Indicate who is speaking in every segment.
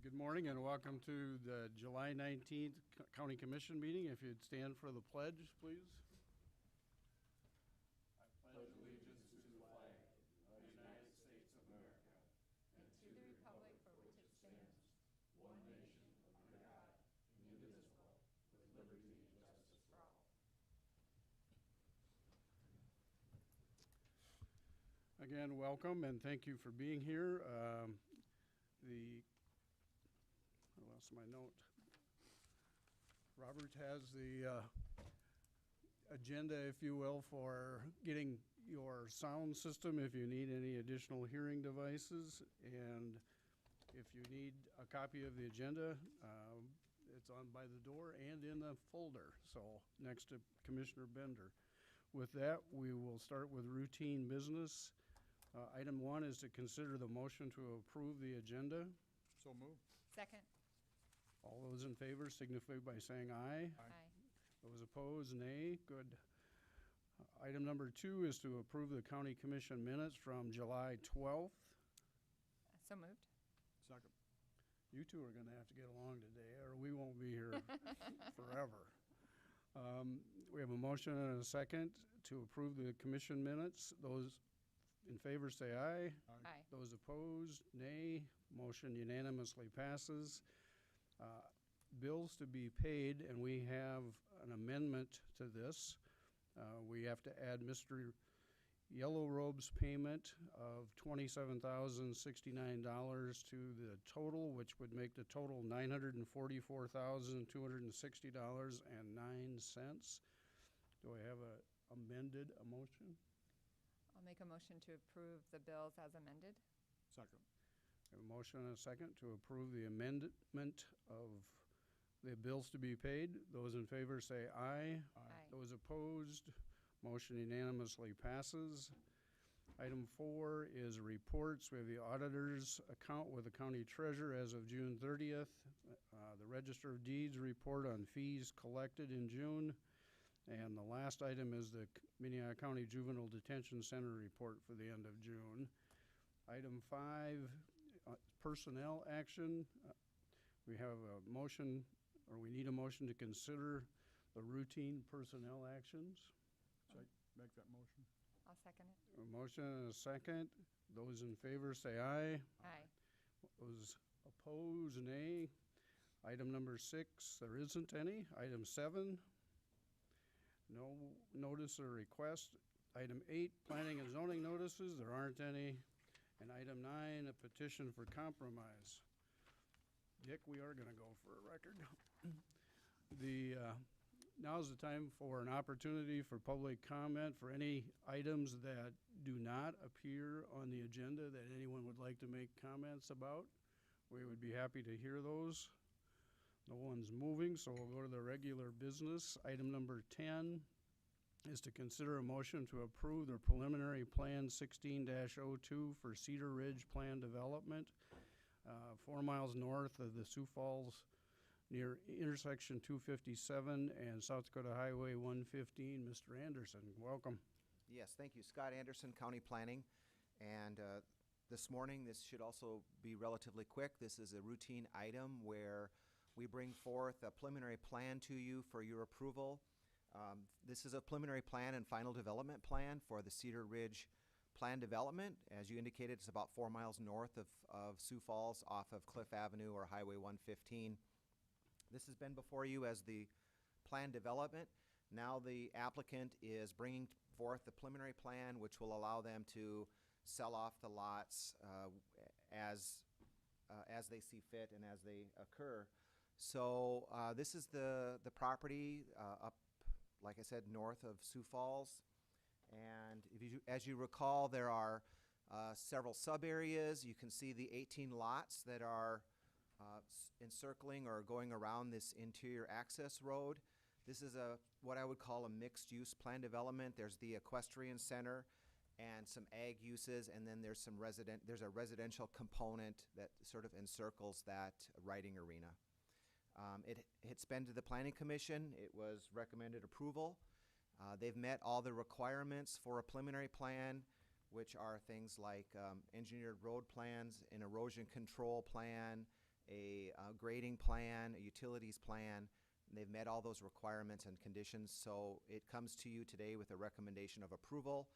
Speaker 1: Good morning and welcome to the July 19th County Commission meeting. If you'd stand for the pledge, please. I pledge allegiance to the flag of the United States of America and to the republic for which it stands, one nation under God, indivisible, with liberty and justice for all. Again, welcome and thank you for being here. I lost my note. Robert has the agenda, if you will, for getting your sound system if you need any additional hearing devices. And if you need a copy of the agenda, it's on by the door and in the folder, so next to Commissioner Bender. With that, we will start with routine business. Item 1 is to consider the motion to approve the agenda.
Speaker 2: So moved.
Speaker 3: Second.
Speaker 1: All those in favor signify by saying aye.
Speaker 3: Aye.
Speaker 1: Those opposed, nay. Good. Item number 2 is to approve the County Commission minutes from July 12th.
Speaker 3: So moved.
Speaker 2: Second.
Speaker 1: You two are going to have to get along today, or we won't be here forever. We have a motion and a second to approve the commission minutes. Those in favor say aye.
Speaker 3: Aye.
Speaker 1: Those opposed, nay. Motion unanimously passes. Bills to be paid, and we have an amendment to this. We have to add Mr. Yellow Robe's payment of $27,069 to the total, which would make the total $944,260.09. Do I have a motion?
Speaker 3: I'll make a motion to approve the bills as amended.
Speaker 2: Second.
Speaker 1: I have a motion and a second to approve the amendment of the bills to be paid. Those in favor say aye.
Speaker 3: Aye.
Speaker 1: Those opposed, motion unanimously passes. Item 4 is reports. We have the auditor's account with the county treasurer as of June 30th, the Register of Deeds report on fees collected in June, and the last item is the Minnehaha County Juvenile Detention Center report for the end of June. Item 5, personnel action. We have a motion, or we need a motion to consider the routine personnel actions.
Speaker 2: Should I make that motion?
Speaker 3: I'll second it.
Speaker 1: A motion and a second. Those in favor say aye.
Speaker 3: Aye.
Speaker 1: Those opposed, nay. Item number 6, there isn't any. Item 7, no notice or request. Item 8, planning and zoning notices, there aren't any. And item 9, a petition for compromise. Dick, we are going to go for a record. Now's the time for an opportunity for public comment for any items that do not appear on the agenda that anyone would like to make comments about. We would be happy to hear those. No one's moving, so we'll go to the regular business. Item number 10 is to consider a motion to approve the preliminary plan 16-02 for Cedar Ridge Plan Development, 4 miles north of the Sioux Falls near intersection 257 and South Dakota Highway 115. Mr. Anderson, welcome.
Speaker 4: Yes, thank you. Scott Anderson, County Planning. And this morning, this should also be relatively quick. This is a routine item where we bring forth a preliminary plan to you for your approval. This is a preliminary plan and final development plan for the Cedar Ridge Plan Development. As you indicated, it's about 4 miles north of Sioux Falls off of Cliff Avenue or Highway 115. This has been before you as the plan development. Now the applicant is bringing forth the preliminary plan, which will allow them to sell off the lots as they see fit and as they occur. So this is the property up, like I said, north of Sioux Falls. And as you recall, there are several sub-areas. You can see the 18 lots that are encircling or going around this interior access road. This is what I would call a mixed-use plan development. There's the equestrian center and some ag uses, and then there's there's a residential component that sort of encircles that riding arena. It's been to the Planning Commission. It was recommended approval. They've met all the requirements for a preliminary plan, which are things like engineered road plans, an erosion control plan, a grading plan, a utilities plan. And they've met all those requirements and conditions, so it comes to you today with a recommendation of approval.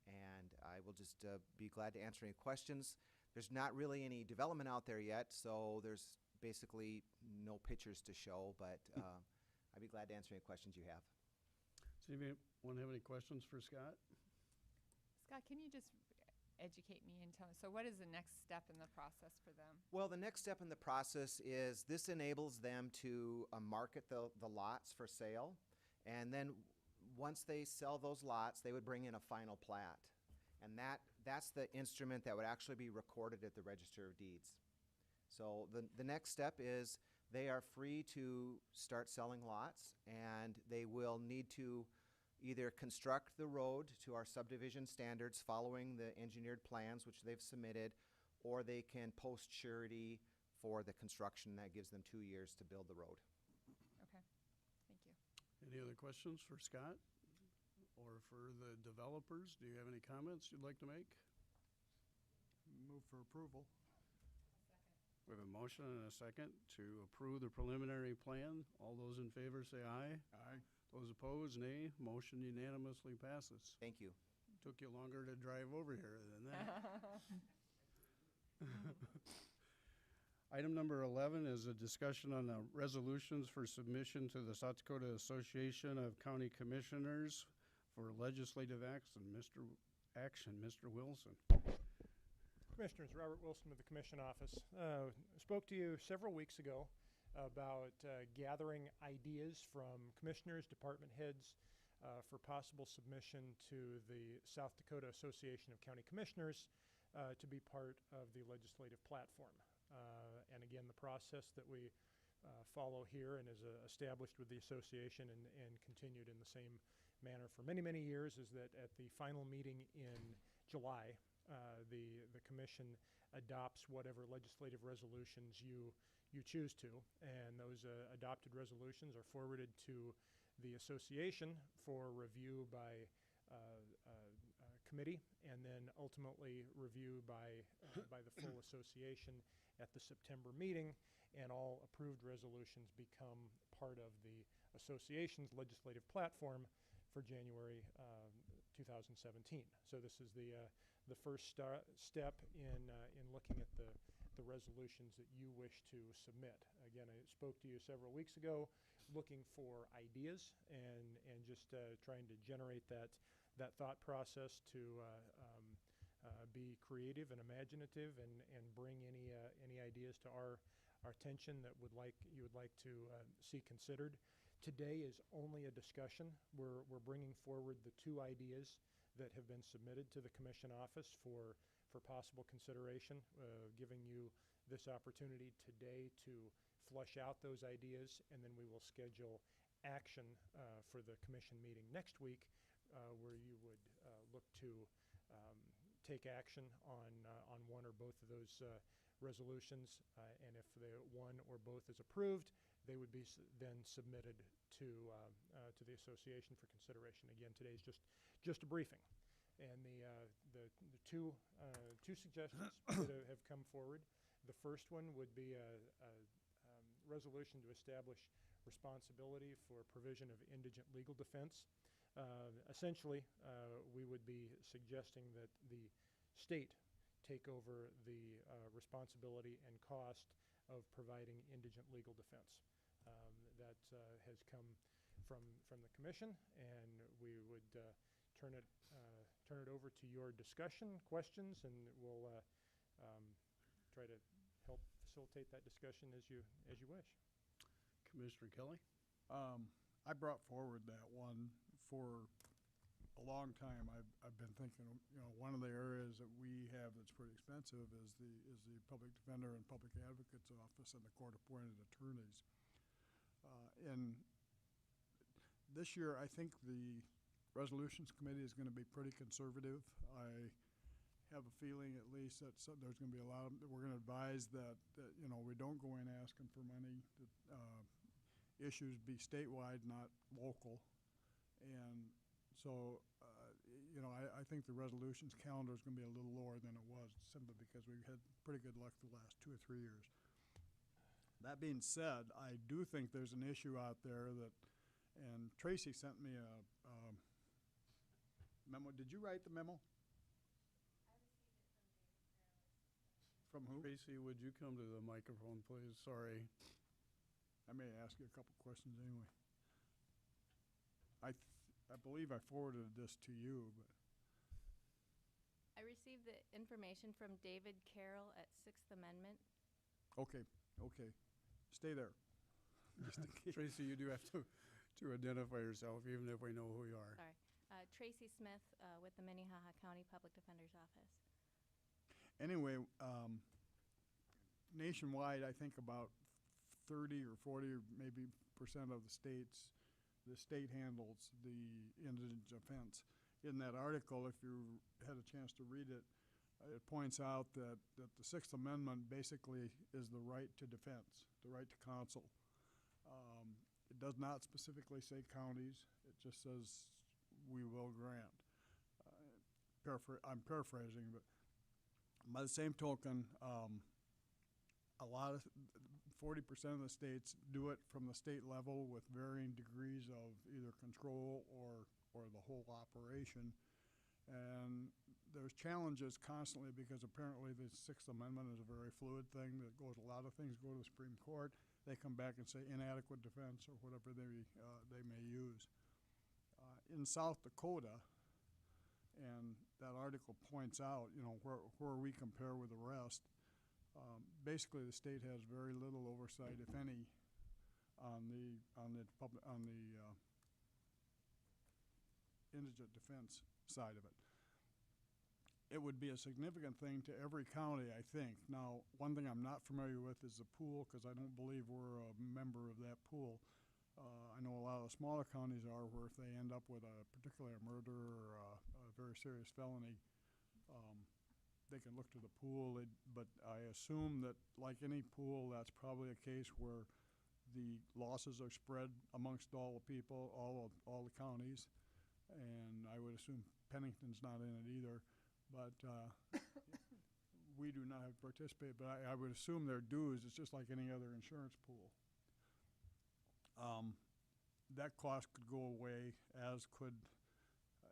Speaker 4: And I will just be glad to answer any questions. There's not really any development out there yet, so there's basically no pictures to show, but I'd be glad to answer any questions you have.
Speaker 1: Does anyone have any questions for Scott?
Speaker 3: Scott, can you just educate me and tell me, so what is the next step in the process for them?
Speaker 4: Well, the next step in the process is this enables them to market the lots for sale, and then once they sell those lots, they would bring in a final plat, and that's the instrument that would actually be recorded at the Register of Deeds. So the next step is they are free to start selling lots, and they will need to either construct the road to our subdivision standards following the engineered plans which they've submitted, or they can post surety for the construction. That gives them 2 years to build the road.
Speaker 3: Okay, thank you.
Speaker 1: Any other questions for Scott or for the developers? Do you have any comments you'd like to make?
Speaker 2: Move for approval.
Speaker 1: We have a motion and a second to approve the preliminary plan. All those in favor say aye.
Speaker 2: Aye.
Speaker 1: Those opposed, nay. Motion unanimously passes.
Speaker 4: Thank you.
Speaker 1: Took you longer to drive over here than that. Item number 11 is a discussion on the resolutions for submission to the South Dakota Association of County Commissioners for legislative action. Mr. Wilson.
Speaker 5: Commissioners, Robert Wilson with the Commission Office. Spoke to you several weeks ago about gathering ideas from commissioners, department heads, for possible submission to the South Dakota Association of County Commissioners to be part of the legislative platform. And again, the process that we follow here and is established with the association and continued in the same manner for many, many years is that at the final meeting in July, the commission adopts whatever legislative resolutions you choose to, and those adopted resolutions are forwarded to the association for review by committee, and then ultimately review by the full association at the September meeting, and all approved resolutions become part of the association's legislative platform for January 2017. So this is the first step in looking at the resolutions that you wish to submit. Again, I spoke to you several weeks ago looking for ideas and just trying to generate that thought process to be creative and imaginative and bring any ideas to our attention that you would like to see considered. Today is only a discussion. We're bringing forward the 2 ideas that have been submitted to the Commission Office for possible consideration, giving you this opportunity today to flush out those ideas, and then we will schedule action for the Commission meeting next week, where you would look to take action on one or both of those resolutions, and if the one or both is approved, they would be then submitted to the association for consideration. Again, today's just a briefing, and the two suggestions that have come forward. The first one would be a resolution to establish responsibility for provision of indigent legal defense. Essentially, we would be suggesting that the state take over the responsibility and cost of providing indigent legal defense. That has come from the commission, and we would turn it over to your discussion, questions, and we'll try to help facilitate that discussion as you wish.
Speaker 1: Commissioner Kelly?
Speaker 2: I brought forward that one for a long time. I've been thinking, one of the areas that we have that's pretty expensive is the public defender and public advocate's office and the court-appointed attorneys. And this year, I think the Resolutions Committee is going to be pretty conservative. I have a feeling, at least, that there's going to be a lot of, we're going to advise that we don't go in asking for money, that issues be statewide, not local. And so, I think the resolutions calendar is going to be a little lower than it was, simply because we've had pretty good luck the last 2 or 3 years. That being said, I do think there's an issue out there that, and Tracy sent me a memo. Did you write the memo? From who?
Speaker 1: Tracy, would you come to the microphone, please? Sorry.
Speaker 2: I may ask you a couple questions anyway. I believe I forwarded this to you, but
Speaker 6: I received the information from David Carroll at Sixth Amendment.
Speaker 2: okay. Stay there. Just in case.
Speaker 1: Tracy, you do have to identify yourself, even if we know who you are.
Speaker 6: Sorry. Tracy Smith with the Minnehaha County Public Defender's Office.
Speaker 2: Anyway, nationwide, I think about 30 or 40 or maybe % of the state handles the indigent defense. In that article, if you had a chance to read it, it points out that the Sixth Amendment basically is the right to defense, the right to counsel. It does not specifically say counties. It just says we will grant. I'm paraphrasing, but by the same token, a lot of 40% of the states do it from the state level with varying degrees of either control or the whole operation. And there's challenges constantly because apparently the Sixth Amendment is a very fluid thing that goes, a lot of things go to the Supreme Court. They come back and say inadequate defense or whatever they may use. In South Dakota, and that article points out, where we compare with the rest, basically the state has very little oversight, if any, on the indigent defense side of it. It would be a significant thing to every county, I think. Now, one thing I'm not familiar with is the pool, because I don't believe we're a member of that pool. I know a lot of the smaller counties are, where if they end up with particularly a murder or a very serious felony, they can look to the pool. But I assume that, like any pool, that's probably a case where the losses are spread amongst all the people, all the counties. And I would assume Pennington's not in it either. But we do not have to participate. But I would assume their dues. It's just like any other insurance pool. That cost could go away, as could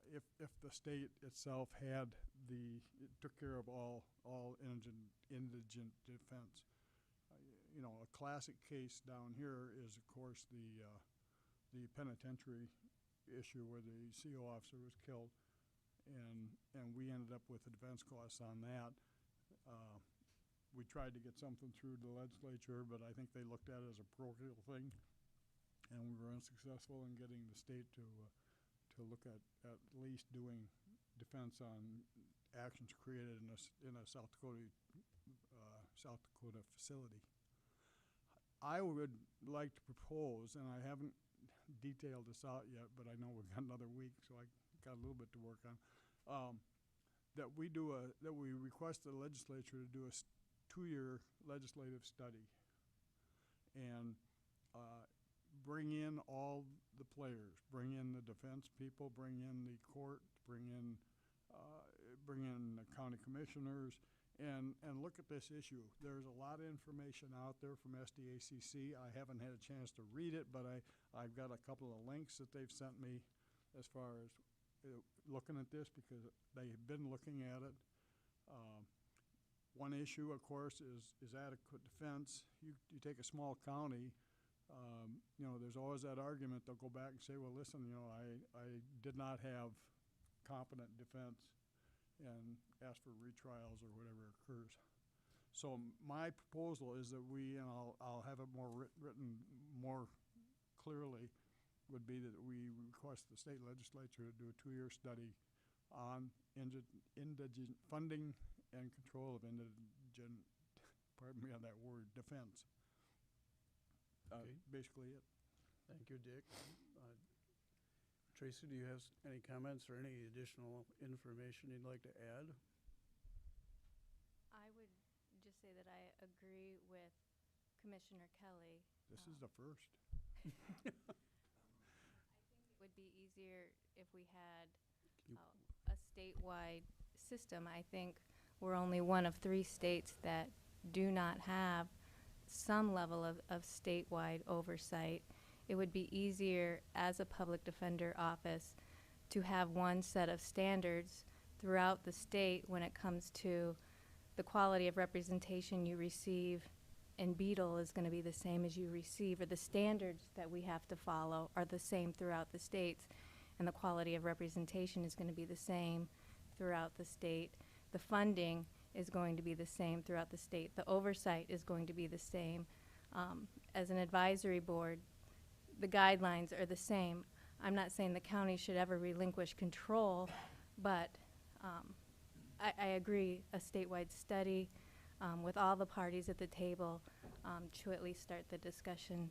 Speaker 2: if the state itself took care of all indigent defense. A classic case down here is, of course, the penitentiary issue where the CO officer was killed. And we ended up with the defense costs on that. We tried to get something through the legislature, but I think they looked at it as a parochial thing, and we were unsuccessful in getting the state to look at least doing defense on actions created in a South Dakota facility. I would like to propose, and I haven't detailed this out yet, but I know we've got another week, so I got a little bit to work on. That we request the legislature to do a 2-year legislative study and bring in all the players, bring in the defense people, bring in the court, bring in the county commissioners, and look at this issue. There's a lot of information out there from SDACC. I haven't had a chance to read it, but I've got a couple of links that they've sent me as far as looking at this, because they have been looking at it. One issue, of course, is adequate defense. You take a small county, there's always that argument. They'll go back and say, well, listen, I did not have competent defense, and ask for retrials or whatever occurs. So my proposal is that and I'll have it more written more clearly, would be that we request the state legislature to do a 2-year study on indigent funding and control of indigent, pardon me on that word, defense.
Speaker 1: Okay.
Speaker 2: Basically it.
Speaker 1: Thank you, Dick. Tracy, do you have any comments or any additional information you'd like to add?
Speaker 6: I would just say that I agree with Commissioner Kelly.
Speaker 2: This is the first.
Speaker 6: I think it would be easier if we had a statewide system. I think we're only one of 3 states that do not have some level of statewide oversight. It would be easier as a public defender office to have one set of standards throughout the state when it comes to the quality of representation you receive, and Beetle is going to be the same as you receive, or the standards that we have to follow are the same throughout the states, and the quality of representation is going to be the same throughout the state. The funding is going to be the same throughout the state. The oversight is going to be the same. As an advisory board, the guidelines are the same. I'm not saying the county should ever relinquish control, but I agree, a statewide study with all the parties at the table to at least start the discussion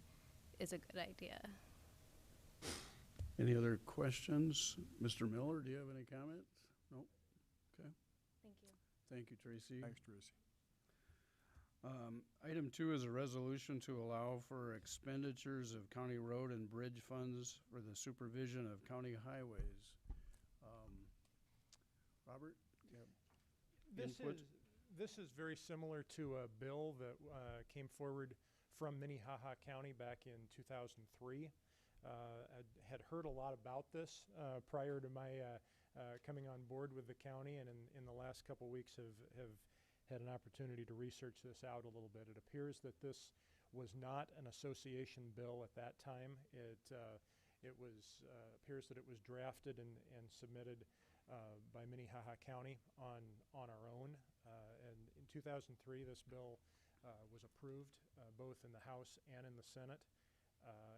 Speaker 6: is a good idea.
Speaker 1: Any other questions? Mr. Miller, do you have any comments? No? Okay.
Speaker 6: Thank you.
Speaker 1: Thank you, Tracy.
Speaker 2: Thanks, Tracy.
Speaker 1: Item 2 is a resolution to allow for expenditures of county road and bridge funds for the supervision of county highways. Robert, do you have input?
Speaker 5: This is very similar to a bill that came forward from Minnehaha County back in 2003. I had heard a lot about this prior to my coming on board with the county, and in the last couple weeks have had an opportunity to research this out a little bit. It appears that this was not an association bill at that time. It was appears that it was drafted and submitted by Minnehaha County on our own. And in 2003, this bill was approved both in the House and in the Senate,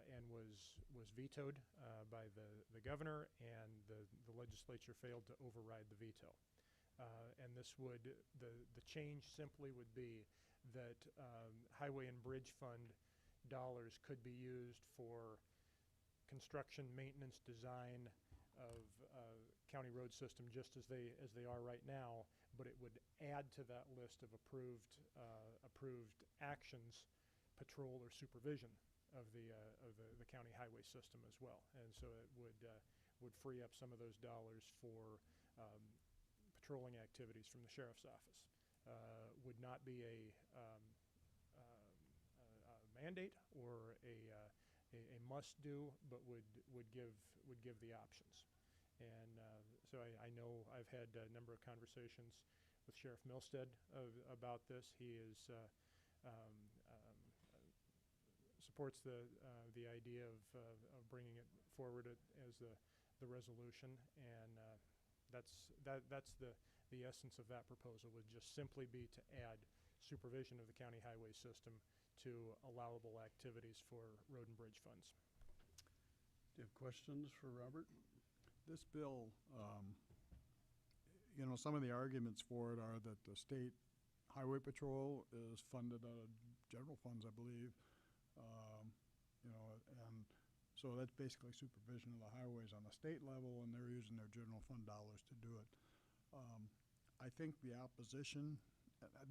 Speaker 5: and was vetoed by the governor, and the legislature failed to override the veto. And this would, the change simply would be that Highway and Bridge Fund dollars could be used for construction, maintenance, design of county road system just as they are right now, but it would add to that list of approved actions, patrol or supervision of the county highway system as well. And so it would free up some of those dollars for patrolling activities from the sheriff's office. Would not be a mandate or a must do, but would give the options. And so I know I've had a number of conversations with Sheriff Milstead about this. He is supports the idea of bringing it forward as the resolution, and that's the essence of that proposal, would just simply be to add supervision of the county highway system to allowable activities for road and bridge funds.
Speaker 1: Do you have questions for Robert?
Speaker 2: This bill, you know, some of the arguments for it are that the state highway patrol is funded out of general funds, I believe. You know, and so that's basically supervision of the highways on the state level, and they're using their general fund dollars to do it. I think the opposition,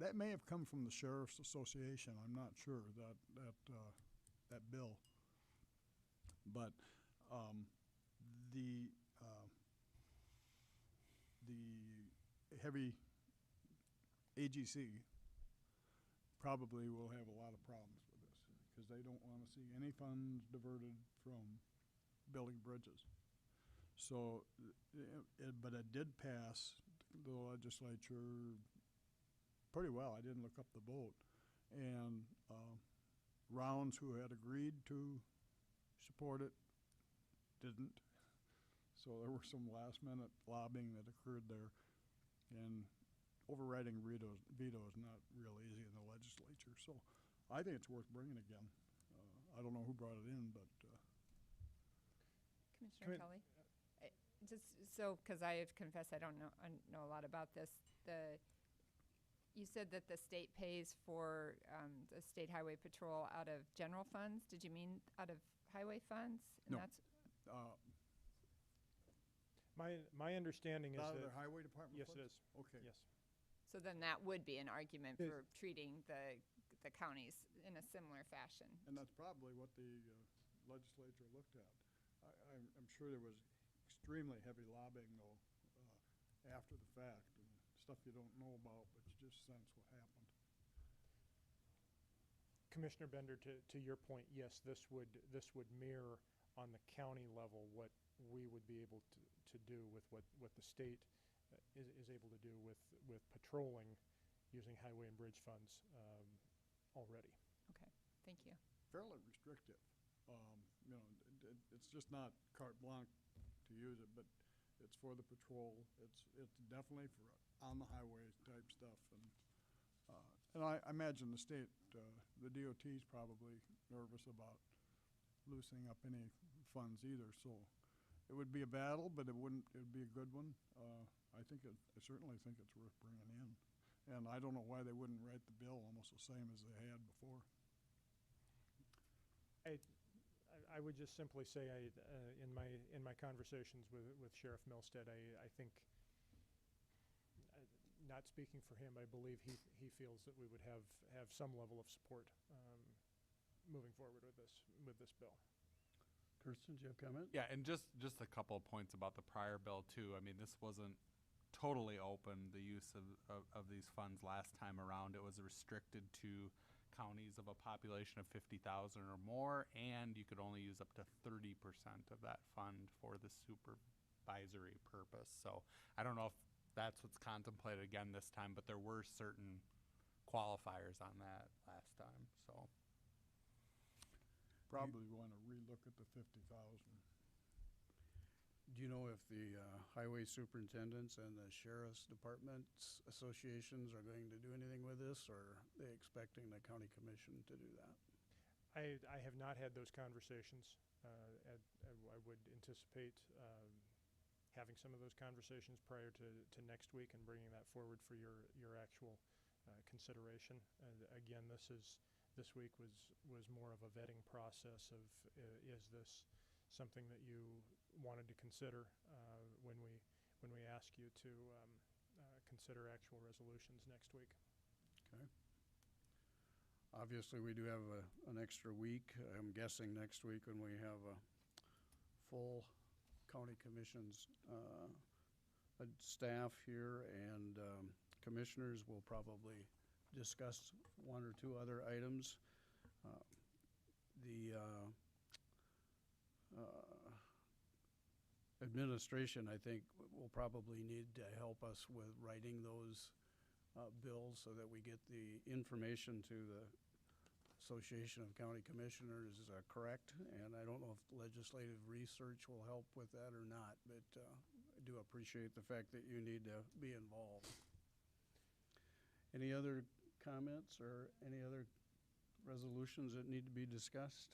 Speaker 2: that may have come from the Sheriff's Association, I'm not sure, that bill. But the heavy AGC probably will have a lot of problems with this, because they don't want to see any funds diverted from building bridges. So, but it did pass the legislature pretty well. I didn't look up the vote. And Rounds, who had agreed to support it, didn't. So there were some last-minute lobbying that occurred there. And overriding veto is not real easy in the legislature. So I think it's worth bringing again. I don't know who brought it in, but
Speaker 3: Commissioner Tully? Just so, because I have to confess I don't know a lot about this. You said that the state pays for the state highway patrol out of general funds. Did you mean out of highway funds? And
Speaker 2: No.
Speaker 3: That's
Speaker 5: My understanding is
Speaker 2: out of
Speaker 5: that
Speaker 2: their highway department
Speaker 5: yes,
Speaker 2: funds?
Speaker 5: it is.
Speaker 2: Okay.
Speaker 5: Yes.
Speaker 3: so then that would be an argument
Speaker 5: Yes.
Speaker 3: for treating the counties in a similar fashion.
Speaker 2: And that's probably what the legislature looked at. I'm sure there was extremely heavy lobbying, though, after the fact, and stuff you don't know about, but you just sense what happened.
Speaker 5: Commissioner Bender, to your point, yes, this would mirror on the county level what we would be able to do with what the state is able to do with patrolling using highway and bridge funds already.
Speaker 3: Okay, thank you.
Speaker 2: Fairly restrictive. You know, it's just not carte blanche to use it, but it's for the patrol. It's definitely for on the highway type stuff. And I imagine the state, the DOT is probably nervous about loosening up any funds either. So it would be a battle, but it would be a good one. I certainly think it's worth bringing in. And I don't know why they wouldn't write the bill almost the same as they had before.
Speaker 5: I would just simply say, in my conversations with Sheriff Milstead, I think, not speaking for him, I believe he feels that we would have some level of support moving forward with this bill.
Speaker 1: Kirsten, do you have a comment?
Speaker 7: Yeah, and just a couple of points about the prior bill too. I mean, this wasn't totally open, the use of these funds last time around. It was restricted to counties of a population of 50,000 or more, and you could only use up to 30% of that fund for the supervisory purpose. So I don't know if that's what's contemplated again this time, but there were certain qualifiers on that last time, so.
Speaker 2: Probably want to relook at the 50,000.
Speaker 1: Do you know if the highway superintendents and the sheriff's departments associations are going to do anything with this, or are they expecting the county commission to do that?
Speaker 5: I have not had those conversations. I would anticipate having some of those conversations prior to next week and bringing that forward for your actual consideration. Again, this week was more of a vetting process of is this something that you wanted to consider when we ask you to consider actual resolutions next week.
Speaker 1: Okay. Obviously, we do have an extra week. I'm guessing next week when we have a full county commission's staff here and commissioners will probably discuss one or two other items. The administration, I think, will probably need to help us with writing those bills so that we get the information to the Association of County Commissioners correct, and I don't know if legislative research will help with that or not, but I do appreciate the fact that you need to be involved. Any other comments or any other resolutions that need to be discussed?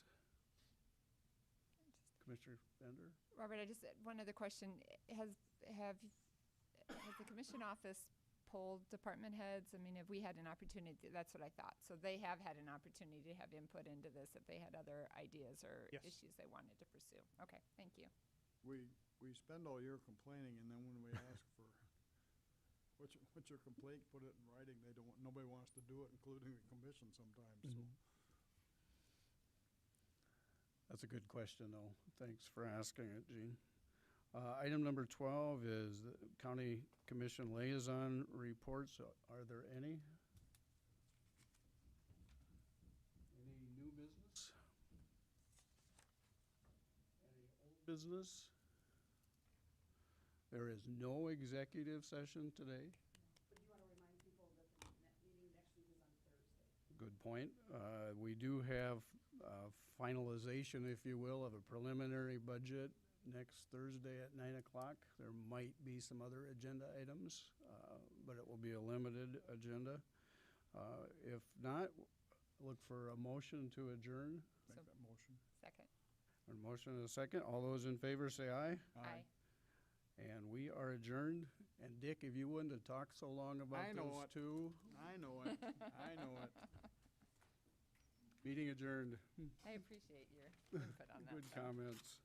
Speaker 1: Commissioner Bender?
Speaker 3: Robert, I just had one other question. Has the commission office polled department heads? I mean, have we had an opportunity? That's what I thought. So they have had an opportunity to have input into this if they had other ideas or
Speaker 5: Yes.
Speaker 3: issues they wanted to pursue. Okay, thank you.
Speaker 2: We spend all year complaining, and then when we ask for what's your complaint, put it in writing. Nobody wants to do it, including the commission sometimes. So.
Speaker 1: That's a good question, though. Thanks for asking it, Gene. Item number 12 is the County Commission Liaison Reports. Are there any? Any new business? Any old business? There is no executive session today.
Speaker 8: But you want to remind people that the meeting next week is on Thursday.
Speaker 1: Good point. We do have finalization, if you will, of a preliminary budget next Thursday at 9 o'clock. There might be some other agenda items, but it will be a limited agenda. If not, look for a motion to adjourn.
Speaker 2: Make that motion.
Speaker 3: Second.
Speaker 1: A motion and a second. All those in favor say aye.
Speaker 3: Aye.
Speaker 1: And we are adjourned. And Dick, if you wouldn't have talked so long about
Speaker 2: I know
Speaker 1: those
Speaker 2: it.
Speaker 1: two.
Speaker 2: I know it. I know it.
Speaker 1: Meeting adjourned.
Speaker 3: I appreciate your input on that.
Speaker 1: Good
Speaker 3: so.
Speaker 1: comments.